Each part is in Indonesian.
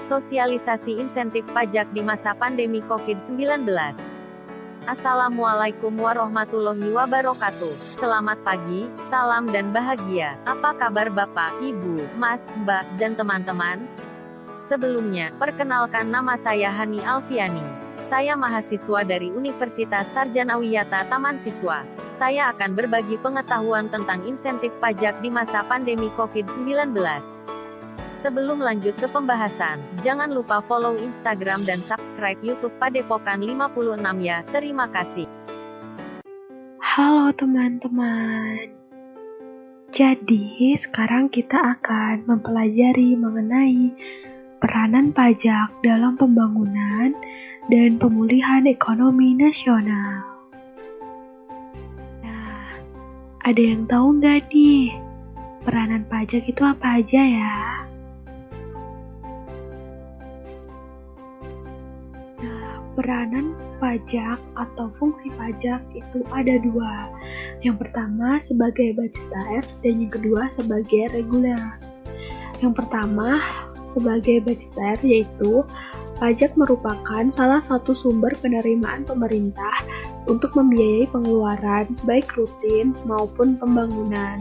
Sosialisasi insentif pajak di masa pandemi COVID-19. Assalamualaikum warahmatullahi wabarakatuh. Selamat pagi, salam dan bahagia. Apa kabar Bapak, Ibu, Mas, Mbak, dan teman-teman? Sebelumnya, perkenalkan nama saya Hani Alfiani. Saya mahasiswa dari Universitas Sarjana Wiyata Taman Siswa. Saya akan berbagi pengetahuan tentang insentif pajak di masa pandemi COVID-19. Sebelum lanjut ke pembahasan, jangan lupa follow Instagram dan subscribe YouTube Padepokan 56 ya. Terima kasih. Halo teman-teman. Jadi, sekarang kita akan mempelajari mengenai peranan pajak dalam pembangunan dan pemulihan ekonomi nasional. Nah, ada yang tahu nggak nih, peranan pajak itu apa aja ya? Peranan pajak atau fungsi pajak itu ada dua. Yang pertama sebagai budgeter dan yang kedua sebagai reguler. Yang pertama sebagai budgeter yaitu pajak merupakan salah satu sumber penerimaan pemerintah untuk membiayai pengeluaran baik rutin maupun pembangunan.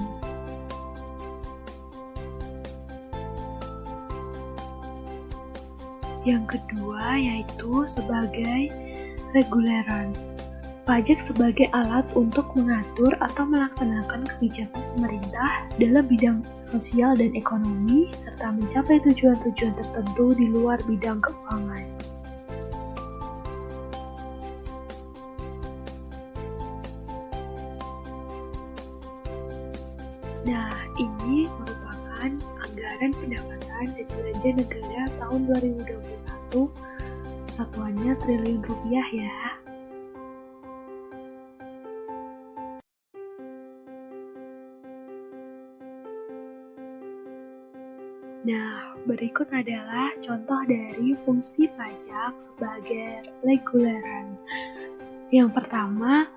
Yang kedua yaitu sebagai regulerans. Pajak sebagai alat untuk mengatur atau melaksanakan kebijakan pemerintah dalam bidang sosial dan ekonomi serta mencapai tujuan-tujuan tertentu di luar bidang keuangan. Nah, ini merupakan anggaran pendapatan dan belanja negara tahun 2021, satuannya triliun rupiah ya. Nah, berikut adalah contoh dari fungsi pajak sebagai reguleran. Yang pertama,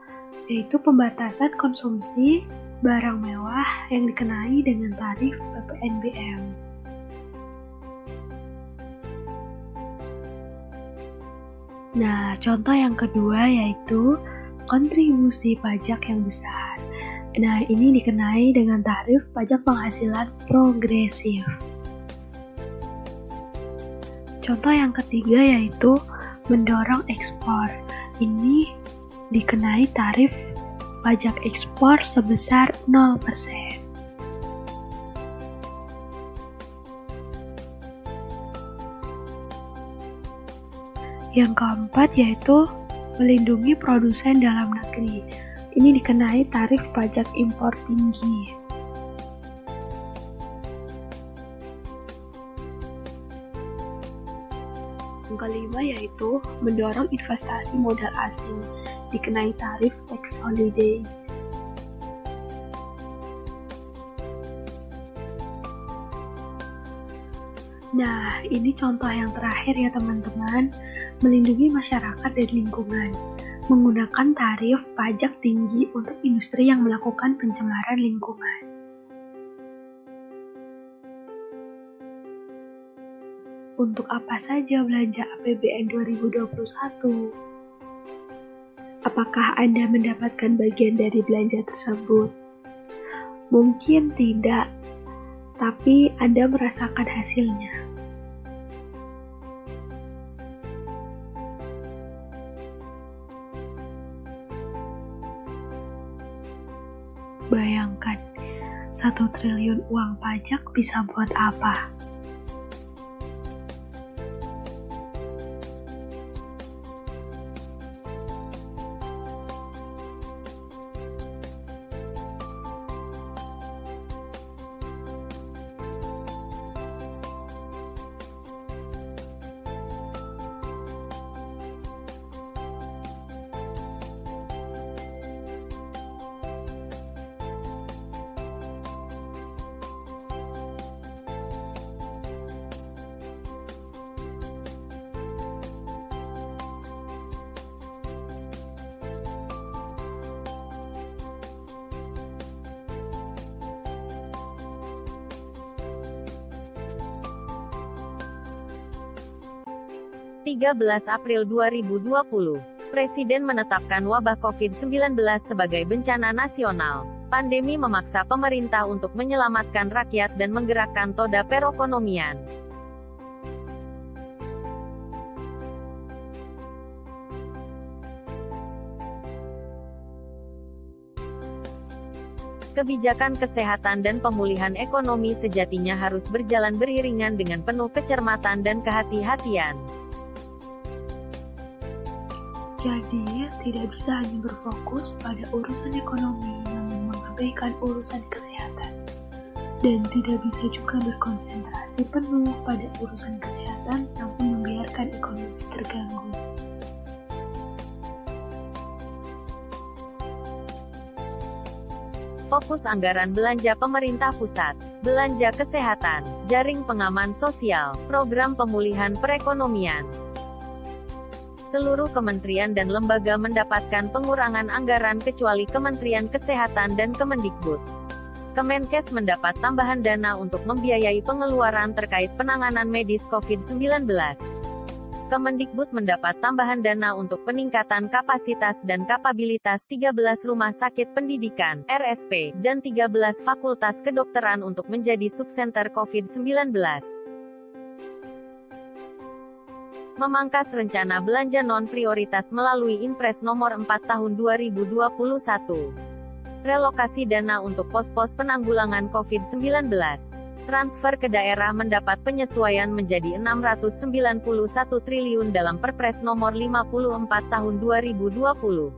yaitu pembatasan konsumsi barang mewah yang dikenai dengan tarif PPNBM. Nah, contoh yang kedua yaitu kontribusi pajak yang besar. Nah, ini dikenai dengan tarif pajak penghasilan progresif. Contoh yang ketiga yaitu mendorong ekspor. Ini dikenai tarif pajak ekspor sebesar 0%. Yang keempat yaitu melindungi produsen dalam negeri. Ini dikenai tarif pajak impor tinggi. Yang kelima yaitu mendorong investasi modal asing, dikenai tarif tax holiday. Nah, ini contoh yang terakhir ya teman-teman, melindungi masyarakat dan lingkungan, menggunakan tarif pajak tinggi untuk industri yang melakukan pencemaran lingkungan. Untuk apa saja belanja APBN 2021? Apakah Anda mendapatkan bagian dari belanja tersebut? Mungkin tidak, tapi Anda merasakan hasilnya. Bayangkan, 1 triliun uang pajak bisa buat apa? 13 April 2020. Presiden menetapkan wabah COVID-19 sebagai bencana nasional. Pandemi memaksa pemerintah untuk menyelamatkan rakyat dan menggerakkan roda perekonomian. Kebijakan kesehatan dan pemulihan ekonomi sejatinya harus berjalan beriringan dengan penuh kecermatan dan kehati-hatian. Jadi, tidak bisa hanya berfokus pada urusan ekonomi yang mengabaikan urusan kesehatan. Dan tidak bisa juga berkonsentrasi penuh pada urusan kesehatan namun membiarkan ekonomi terganggu. Fokus anggaran belanja pemerintah pusat, belanja kesehatan, jaring pengaman sosial, program pemulihan perekonomian. Seluruh kementerian dan lembaga mendapatkan pengurangan anggaran kecuali Kementerian Kesehatan dan Kemendikbud. Kemenkes mendapat tambahan dana untuk membiayai pengeluaran terkait penanganan medis COVID-19. Kemendikbud mendapat tambahan dana untuk peningkatan kapasitas dan kapabilitas 13 rumah sakit pendidikan, RSP, dan 13 fakultas kedokteran untuk menjadi subsenter COVID-19. Memangkas rencana belanja non-prioritas melalui Inpres Nomor 4 Tahun 2021. Relokasi dana untuk pos-pos penanggulangan COVID-19. Transfer ke daerah mendapat penyesuaian menjadi 691 triliun dalam Perpres Nomor 54 Tahun 2020.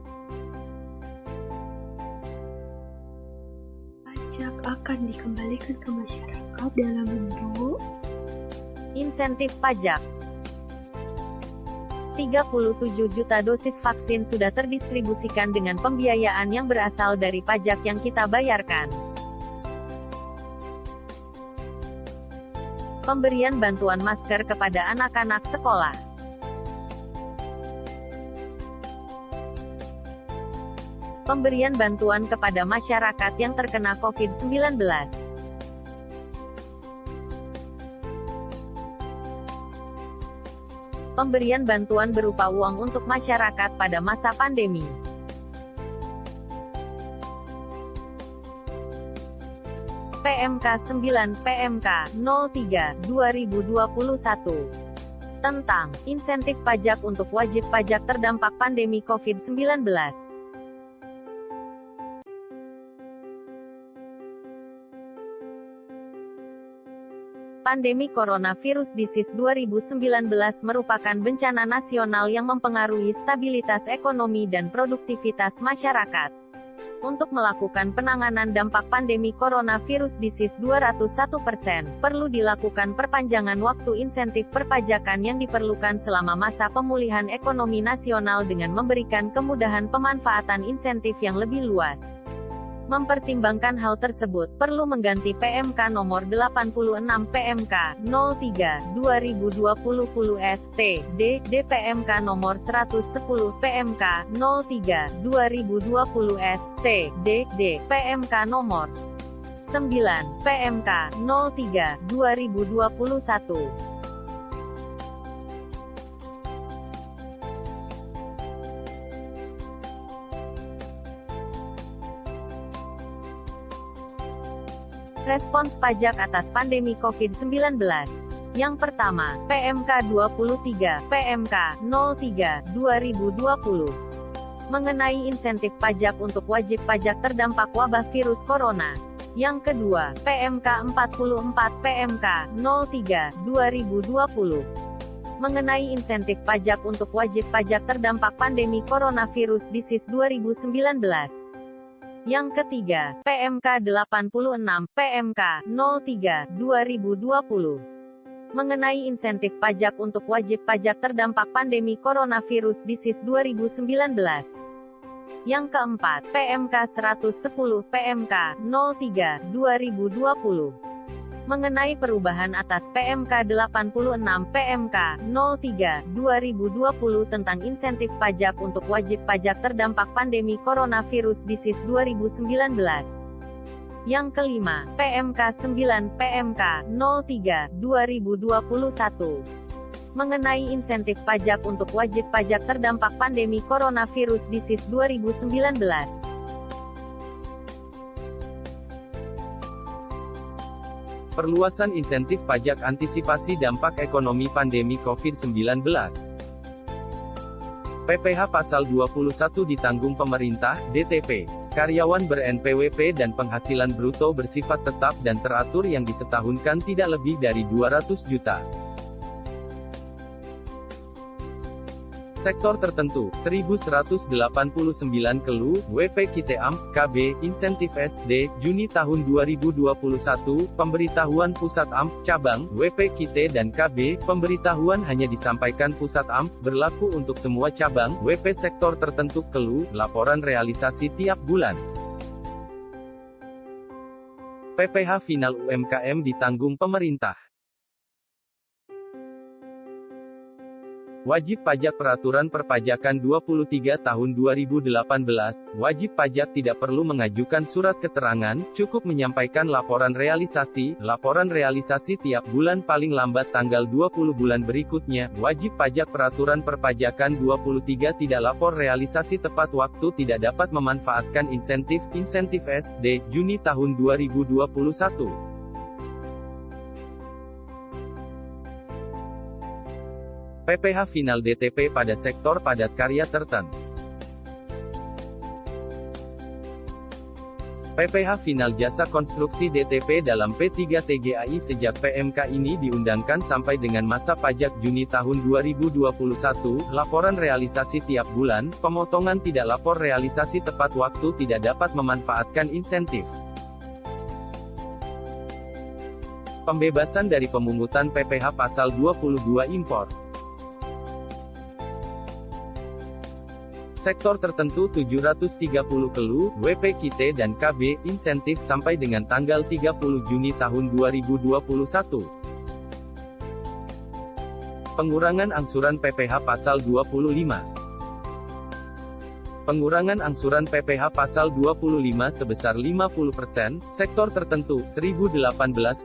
Pajak akan dikembalikan ke masyarakat dalam bentuk insentif pajak. 37 juta dosis vaksin sudah terdistribusikan dengan pembiayaan yang berasal dari pajak yang kita bayarkan. Pemberian bantuan masker kepada anak-anak sekolah. Pemberian bantuan kepada masyarakat yang terkena COVID-19. Pemberian bantuan berupa uang untuk masyarakat pada masa pandemi. PMK 9, PMK 03, 2021. Tentang insentif pajak untuk wajib pajak terdampak pandemi COVID-19. Pandemi Coronavirus Disease 2019 merupakan bencana nasional yang mempengaruhi stabilitas ekonomi dan produktivitas masyarakat. Untuk melakukan penanganan dampak pandemi Coronavirus Disease 201%, perlu dilakukan perpanjangan waktu insentif perpajakan yang diperlukan selama masa pemulihan ekonomi nasional dengan memberikan kemudahan pemanfaatan insentif yang lebih luas. Mempertimbangkan hal tersebut, perlu mengganti PMK nomor 86 PMK 03 2020 ST D PMK nomor 110 PMK 03 2020 ST D PMK nomor 9 PMK 03 2021. Respons pajak atas pandemi COVID-19. Yang pertama, PMK 23, PMK 03, 2020. Mengenai insentif pajak untuk wajib pajak terdampak wabah virus corona. Yang kedua, PMK 44, PMK 03, 2020. Mengenai insentif pajak untuk wajib pajak terdampak pandemi coronavirus disease 2019. Yang ketiga, PMK 86, PMK 03, 2020. Mengenai insentif pajak untuk wajib pajak terdampak pandemi coronavirus disease 2019. Yang keempat, PMK 110, PMK 03, 2020. Mengenai perubahan atas PMK 86, PMK 03, 2020 tentang insentif pajak untuk wajib pajak terdampak pandemi coronavirus disease 2019. Yang kelima, PMK 9, PMK 03, 2021. mengenai insentif pajak untuk wajib pajak terdampak pandemi coronavirus disease 2019. Perluasan insentif pajak antisipasi dampak ekonomi pandemi COVID-19. PPh Pasal 21 ditanggung pemerintah, DTP. Karyawan ber-NPWP dan penghasilan bruto bersifat tetap dan teratur yang disetahunkan tidak lebih dari 200 juta. Sektor tertentu, 1189 Kelu, WP Kiteam, KB, Insentif SD, Juni tahun 2021, Pemberitahuan Pusat AM, Cabang, WP Kite dan KB, pemberitahuan hanya disampaikan Pusat AM, berlaku untuk semua cabang, WP sektor tertentu Kelu, laporan realisasi tiap bulan. PPh final UMKM ditanggung pemerintah. Wajib pajak Peraturan Perpajakan 23 Tahun 2018, wajib pajak tidak perlu mengajukan surat keterangan, cukup menyampaikan laporan realisasi tiap bulan paling lambat tanggal 20 bulan berikutnya. Wajib pajak Peraturan Perpajakan 23 tidak lapor realisasi tepat waktu tidak dapat memanfaatkan insentif SD, Juni tahun 2021. PPh final DTP pada sektor padat karya tertentu. PPh final jasa konstruksi DTP dalam P3 TGAI sejak PMK ini diundangkan sampai dengan masa pajak Juni tahun 2021, laporan realisasi tiap bulan, pemotongan tidak lapor realisasi tepat waktu tidak dapat memanfaatkan insentif. Pembebasan dari pemungutan PPh Pasal 22 impor. Sektor tertentu 730 Kelu, WP Kite dan KB, insentif sampai dengan tanggal 30 Juni tahun 2021. Pengurangan angsuran PPh Pasal 25. Pengurangan angsuran PPh Pasal 25 sebesar 50%, sektor tertentu, 1018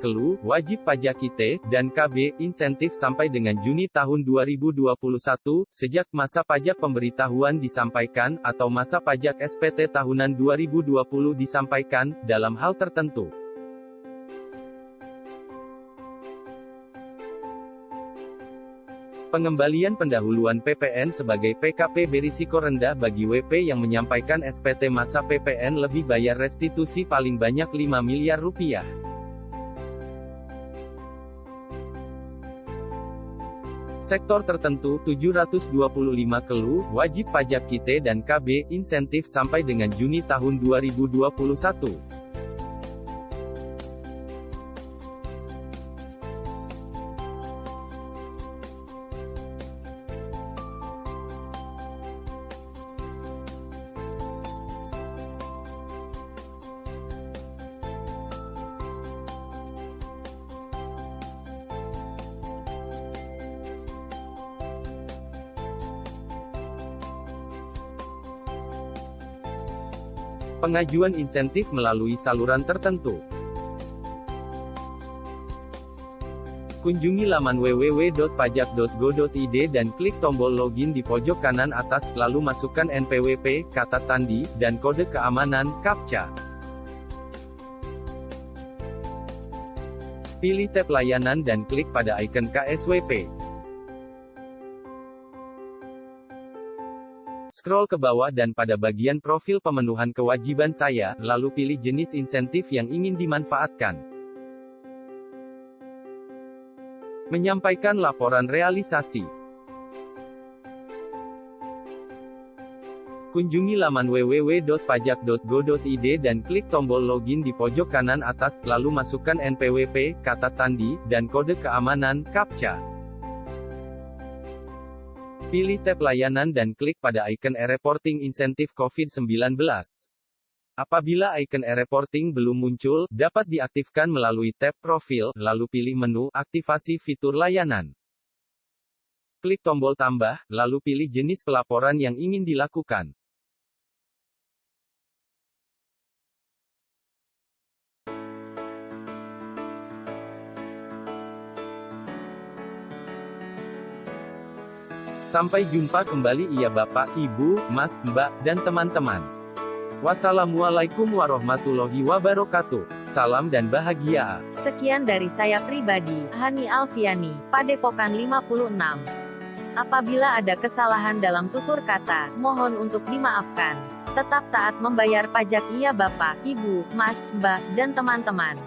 Kelu, wajib pajak Kite, dan KB, insentif sampai dengan Juni tahun 2021, sejak masa pajak pemberitahuan disampaikan, atau masa pajak SPT tahunan 2020 disampaikan, dalam hal tertentu. Pengembalian pendahuluan PPN sebagai PKP berisiko rendah bagi WP yang menyampaikan SPT masa PPN lebih bayar restitusi paling banyak 5 miliar rupiah. Sektor tertentu 725 Kelu, wajib pajak Kite dan KB, insentif sampai dengan Juni tahun 2021. Pengajuan insentif melalui saluran tertentu. Kunjungi laman www.pajak.go.id dan klik tombol login di pojok kanan atas, lalu masukkan NPWP, kata sandi, dan kode keamanan, CAPTCHA. Pilih tab layanan dan klik pada icon KSWP. Scroll ke bawah dan pada bagian profil pemenuhan kewajiban saya, lalu pilih jenis insentif yang ingin dimanfaatkan. Menyampaikan laporan realisasi. Kunjungi laman www.pajak.go.id dan klik tombol login di pojok kanan atas, lalu masukkan NPWP, kata sandi, dan kode keamanan, CAPTCHA. Pilih tab layanan dan klik pada icon e-reporting insentif COVID-19. Apabila icon e-reporting belum muncul, dapat diaktifkan melalui tab profil, lalu pilih menu aktivasi fitur layanan. Klik tombol tambah, lalu pilih jenis pelaporan yang ingin dilakukan. Sampai jumpa kembali ya Bapak, Ibu, Mas, Mbak, dan teman-teman. Wassalamualaikum warahmatullahi wabarakatuh. Salam dan bahagia. Sekian dari saya pribadi, Hani Alfiani, Padepokan 56. Apabila ada kesalahan dalam tutur kata, mohon untuk dimaafkan. Tetap taat membayar pajak ya Bapak, Ibu, Mas, Mbak, dan teman-teman.